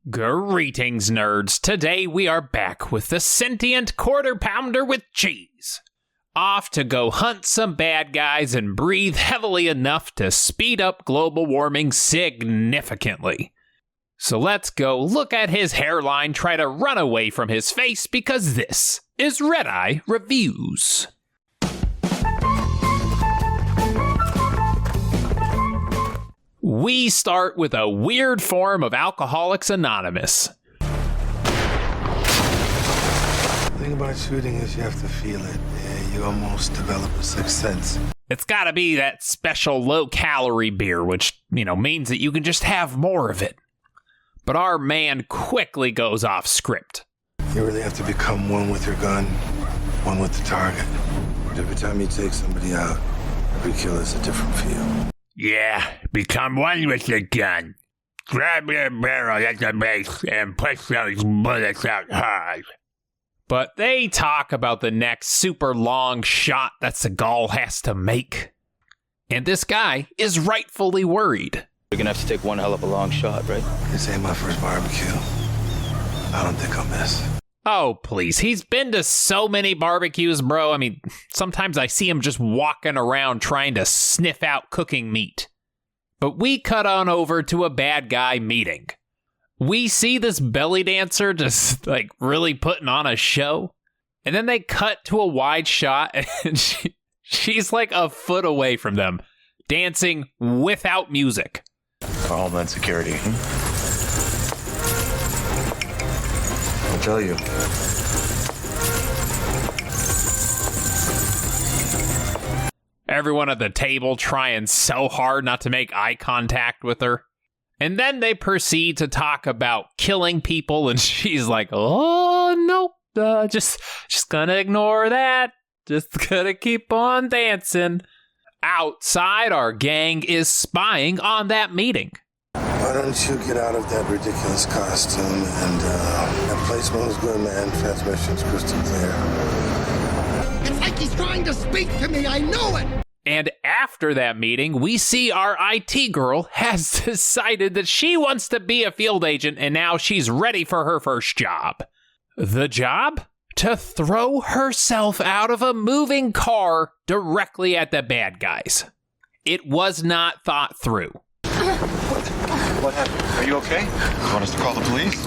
Greetings, nerds. Today we are back with the sentient quarter pounder with cheese. Off to go hunt some bad guys and breathe heavily enough to speed up global warming significantly. So let's go look at his hairline try to run away from his face because this is Redeye Reviews. We start with a weird form of Alcoholics Anonymous. The thing about shooting is you have to feel it. Yeah, you almost develop a sixth sense. It's gotta be that special low-calorie beer, which, means that you can just have more of it. But our man quickly goes off script. You really have to become one with your gun, one with the target. Every time you take somebody out, every kill is a different feel. Yeah, become one with the gun. Grab your barrel at the base and push those bullets out hard. But they talk about the next super long shot that Seagal has to make. And this guy is rightfully worried. We're gonna have to take one hell of a long shot, right? This ain't my first barbecue. I don't think I'll miss. Oh, please. He's been to so many barbecues, bro. I mean, sometimes I see him just walking around trying to sniff out cooking meat. But we cut on over to a bad guy meeting. We see this belly dancer just, really putting on a show. And then they cut to a wide shot, and she's a foot away from them, dancing without music. Homeland Security. I'll tell you. Everyone at the table trying so hard not to make eye contact with her. And then they proceed to talk about killing people, and she's like, oh, nope, just gonna ignore that. Just gonna keep on dancing. Outside, our gang is spying on that meeting. Why don't you get out of that ridiculous costume and that place smells good, man. Transmission's crystal clear. It's like he's trying to speak to me, I know it! And after that meeting, we see our IT girl has decided that she wants to be a field agent, and now she's ready for her first job. The job? To throw herself out of a moving car directly at the bad guys. It was not thought through. What happened? Are you okay? You want us to call the police?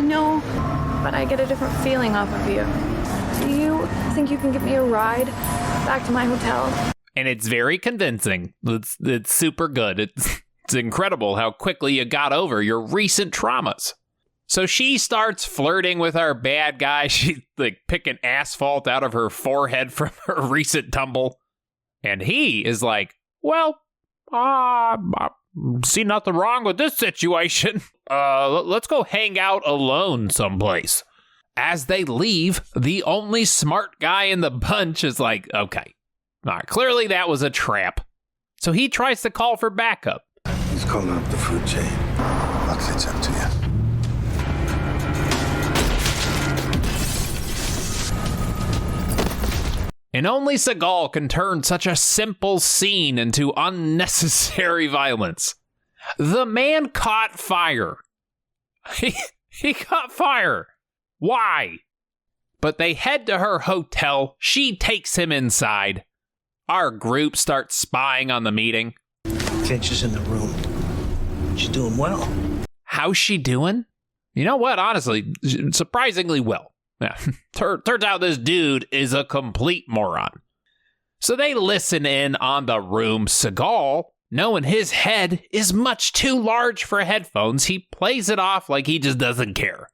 No, but I get a different feeling off of you. Do you think you can give me a ride back to my hotel? And it's very convincing. It's super good. It's incredible how quickly you got over your recent traumas. So she starts flirting with our bad guy. She's picking asphalt out of her forehead from her recent tumble. And he is like, well, I see nothing wrong with this situation. Let's go hang out alone someplace. As they leave, the only smart guy in the bunch is like, okay, all right, clearly that was a trap. So he tries to call for backup. He's calling up the food chain. I'll catch up to you. And only Seagal can turn such a simple scene into unnecessary violence. The man caught fire. He caught fire. Why? But they head to her hotel. She takes him inside. Our group starts spying on the meeting. Finch is in the room. She's doing well. How's she doing? You know what? Honestly, surprisingly well. Yeah. Turns out this dude is a complete moron. So they listen in on the room. Seagal, knowing his head is much too large for headphones, he plays it off like he just doesn't care.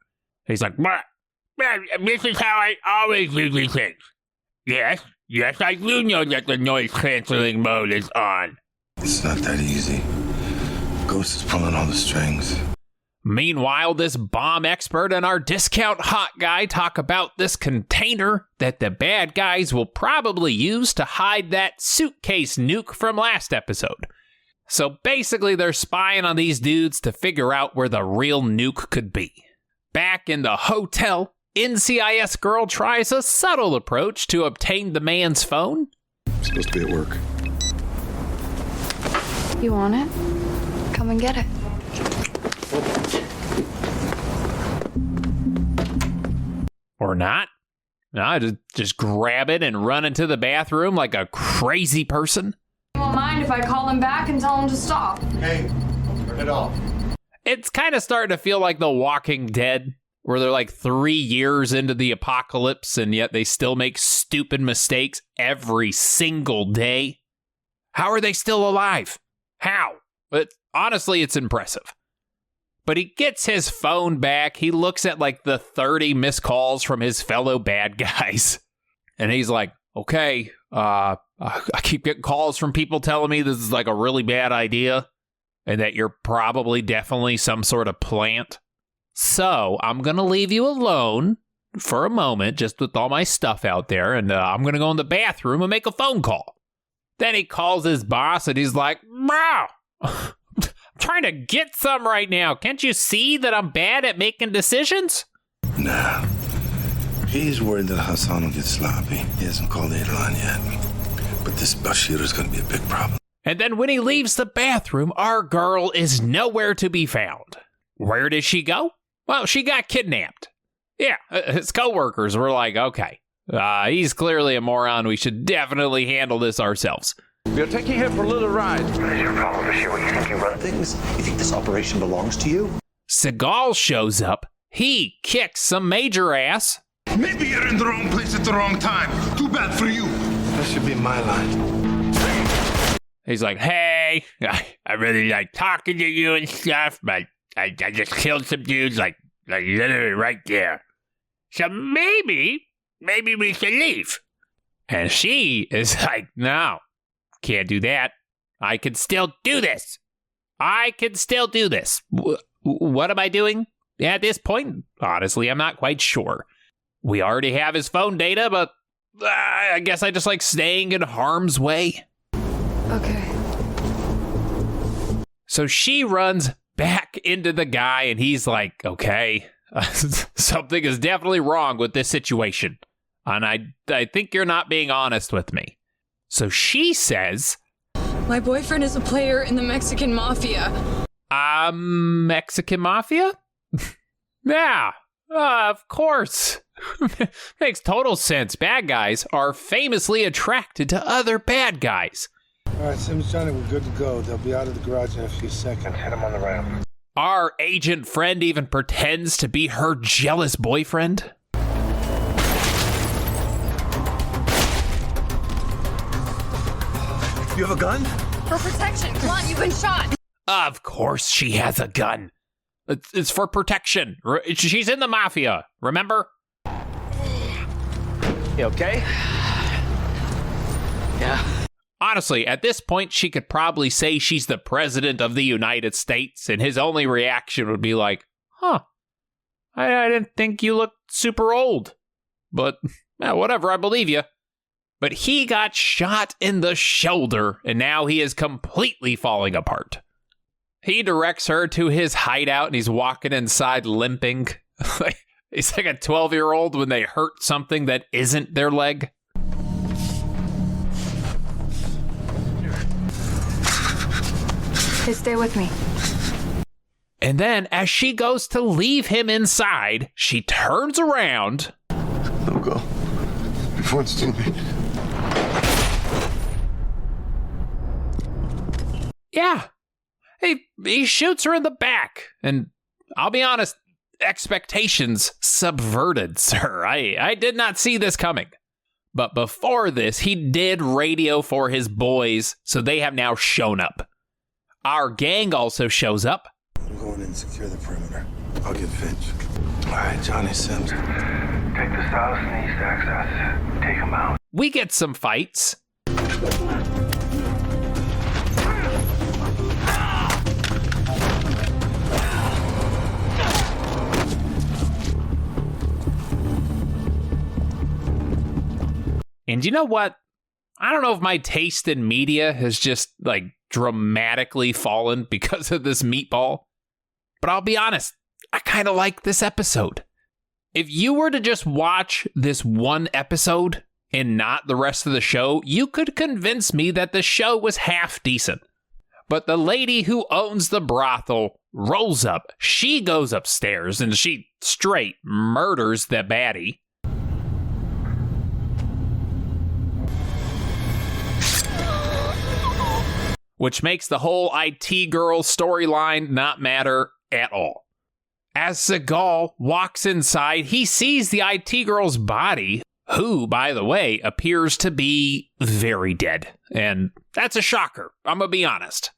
He's like, This is how I always do these things. Yes, I do know that the noise canceling mode is on. It's not that easy. Ghost is pulling all the strings. Meanwhile, this bomb expert and our discount hot guy talk about this container that the bad guys will probably use to hide that suitcase nuke from last episode. So basically, they're spying on these dudes to figure out where the real nuke could be. Back in the hotel, NCIS girl tries a subtle approach to obtain the man's phone. I'm supposed to be at work. You want it? Come and get it. Or not. No, just grab it and run into the bathroom like a crazy person. You won't mind if I call them back and tell them to stop. Hey, turn it off. It's kind of starting to feel like The Walking Dead, where they're like 3 years into the apocalypse and yet they still make stupid mistakes every single day. How are they still alive? How? But honestly, it's impressive. But he gets his phone back. He looks at like the 30 missed calls from his fellow bad guys. And he's like, okay, I keep getting calls from people telling me this is like a really bad idea and that you're probably definitely some sort of plant. So I'm going to leave you alone for a moment, just with all my stuff out there. And I'm going to go in the bathroom and make a phone call. Then he calls his boss and he's like, bro, I'm trying to get some right now. Can't you see that I'm bad at making decisions? Nah. He's worried that Hassan will get sloppy. He hasn't called the airline yet. But this Bashir is going to be a big problem. And then when he leaves the bathroom, our girl is nowhere to be found. Where did she go? Well, she got kidnapped. Yeah, his coworkers were like, okay, he's clearly a moron. We should definitely handle this ourselves. We are taking him for a little ride. What is your problem, Bashir? You think you run things? You think this operation belongs to you? Seagal shows up. He kicks some major ass. Maybe you're in the wrong place at the wrong time. Too bad for you. That should be my line. He's like, hey, I really like talking to you and stuff, but I just killed some dudes like literally right there. So maybe we should leave. and she is like, no, can't do that. I can still do this. What am I doing at this point? Honestly, I'm not quite sure. We already have his phone data, but I guess I just like staying in harm's way. Okay. So she runs back into the guy, and he's like, okay, something is definitely wrong with this situation. And I think you're not being honest with me. So she says, My boyfriend is a player in the Mexican Mafia. Mexican Mafia? Yeah, of course. Makes total sense. Bad guys are famously attracted to other bad guys. All right, Sims, Johnny, we're good to go. They'll be out of the garage in a few seconds. Hit them on the ramp. Our agent friend even pretends to be her jealous boyfriend. You have a gun? For protection. Come on, you've been shot. Of course she has a gun. It's for protection. She's in the mafia, remember? You okay? Yeah. Honestly, at this point, she could probably say she's the president of the United States, and his only reaction would be like, huh, I didn't think you looked super old. But, whatever, I believe you. But he got shot in the shoulder, and now he is completely falling apart. He directs her to his hideout, and he's walking inside limping. He's like a 12-year-old when they hurt something that isn't their leg. Okay, stay with me. And then, as she goes to leave him inside, she turns around. Don't go. Before it's too late. Yeah. He shoots her in the back. And I'll be honest, expectations subverted, sir. I did not see this coming. But before this, he did radio for his boys, so they have now shown up. Our gang also shows up. I'm going in and secure the perimeter. I'll get Finch. All right, Johnny Sims. Take the south and east access. Take them out. We get some fights. And you know what? I don't know if my taste in media has just, like, dramatically fallen because of this meatball. But I'll be honest, I kind of like this episode. If you were to just watch this one episode and not the rest of the show, you could convince me that the show was half decent. But the lady who owns the brothel rolls up. She goes upstairs and she straight murders the baddie. which makes the whole IT girl storyline not matter at all. As Seagal walks inside, he sees the IT girl's body, who, by the way, appears to be very dead. And that's a shocker, I'm gonna be honest.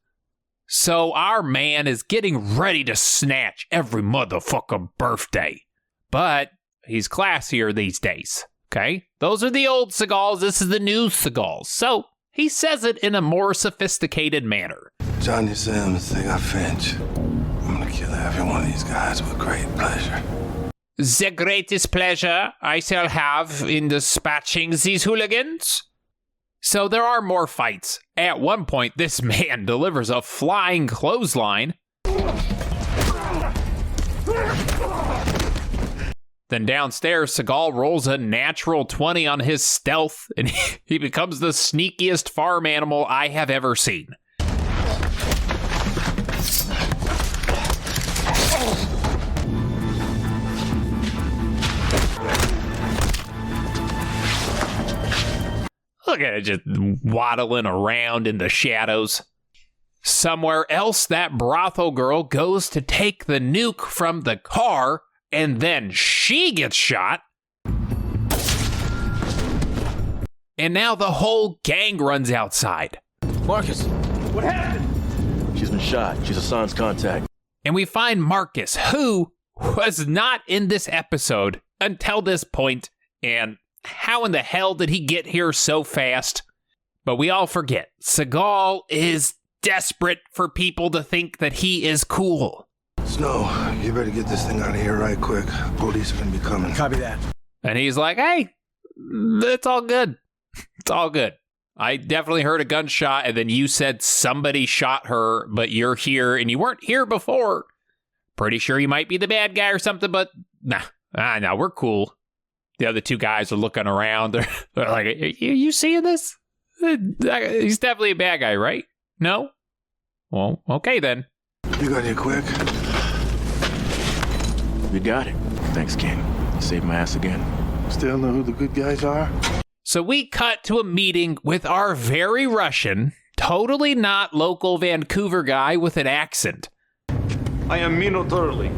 So our man is getting ready to snatch every motherfucking birthday. But he's classier these days, okay? Those are the old Seagals, this is the new Seagals. So he says it in a more sophisticated manner. Johnny Sims, they got Finch. I'm gonna kill every one of these guys with great pleasure. The greatest pleasure I shall have in dispatching these hooligans. So there are more fights. At one point, this man delivers a flying clothesline. Then downstairs, Seagal rolls a natural 20 on his stealth, and he becomes the sneakiest farm animal I have ever seen. Look at it just waddling around in the shadows. Somewhere else, that brothel girl goes to take the nuke from the car, and then she gets shot. And now the whole gang runs outside. Marcus, what happened? She's been shot. She's a sans contact. And we find Marcus, who was not in this episode until this point, and how in the hell did he get here so fast? But we all forget, Seagal is desperate for people to think that he is cool. Snow, you better get this thing out of here right quick. Police are gonna be coming. Copy that. And he's like, hey, it's all good. It's all good. I definitely heard a gunshot, and then you said somebody shot her, but you're here, and you weren't here before. Pretty sure you might be the bad guy or something, but nah, we're cool. The other two guys are looking around. They're like, you seeing this? He's definitely a bad guy, right? No? Well, okay then. You got here quick. You got it. Thanks, King. You saved my ass again. Still know who the good guys are? So we cut to a meeting with our very Russian, totally not local Vancouver guy with an accent. I am minute early.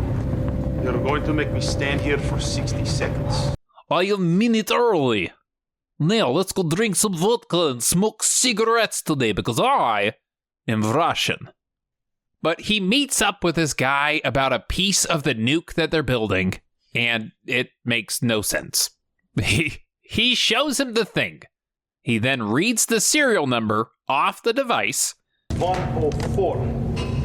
You're going to make me stand here for 60 seconds. I am a minute early. Now let's go drink some vodka and smoke cigarettes today because I am Russian. But he meets up with this guy about a piece of the nuke that they're building, and it makes no sense. He shows him the thing. He then reads the serial number off the device. 104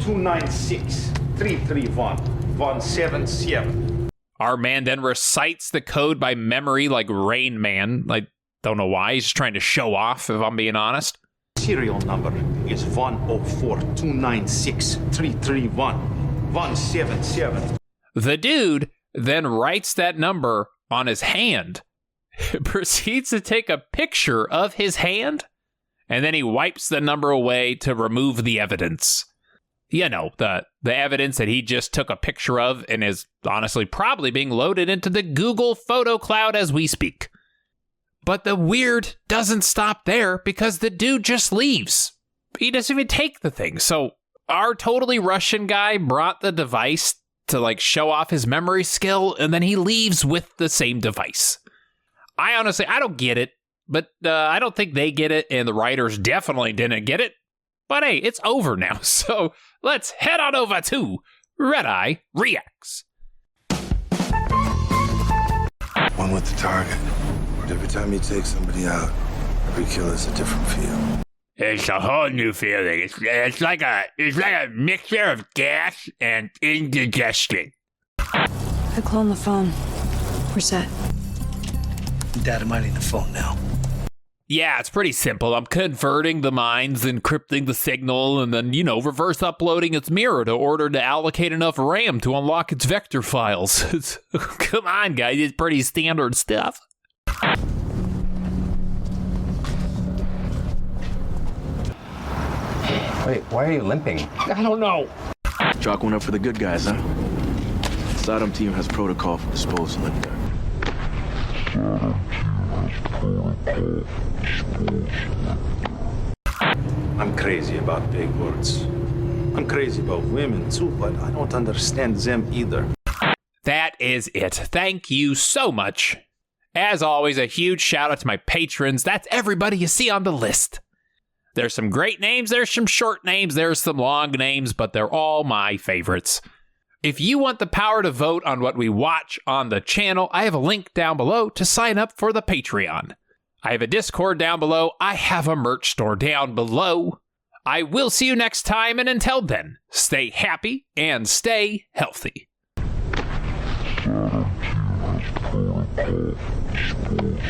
296 331 177. Our man then recites the code by memory like Rain Man. I don't know why. He's just trying to show off, if I'm being honest. Serial number is 104 296 331 177. The dude then writes that number on his hand, proceeds to take a picture of his hand, and then he wipes the number away to remove the evidence. You know, the evidence that he just took a picture of and is honestly probably being loaded into the Google photo cloud as we speak. But the weird doesn't stop there because the dude just leaves. He doesn't even take the thing. So our totally Russian guy brought the device to like show off his memory skill, and then he leaves with the same device. I don't get it, but I don't think they get it, and the writers definitely didn't get it. But hey, it's over now, so let's head on over to Redeye Reacts. One with the target. But every time you take somebody out, every kill is a different feel. It's a whole new feeling. It's like a mixture of gas and indigestion. I cloned the phone. We're set. Dynamiting the phone now. Yeah, it's pretty simple. I'm converting the minds, encrypting the signal, and then, reverse uploading its mirror to order to allocate enough RAM to unlock its vector files. Come on, guys. It's pretty standard stuff. Wait, why are you limping? I don't know. Chalk one up for the good guys, huh? Saddam team has protocol for disposal of the gun. I'm crazy about big words. I'm crazy about women too, but I don't understand them either. That is it. Thank you so much. As always, a huge shout out to my patrons. That's everybody you see on the list. There's some great names, there's some short names, there's some long names, but they're all my favorites. If you want the power to vote on what we watch on the channel, I have a link down below to sign up for the Patreon. I have a Discord down below. I have a merch store down below. I will see you next time, and until then, stay happy and stay healthy. Protocol disposal.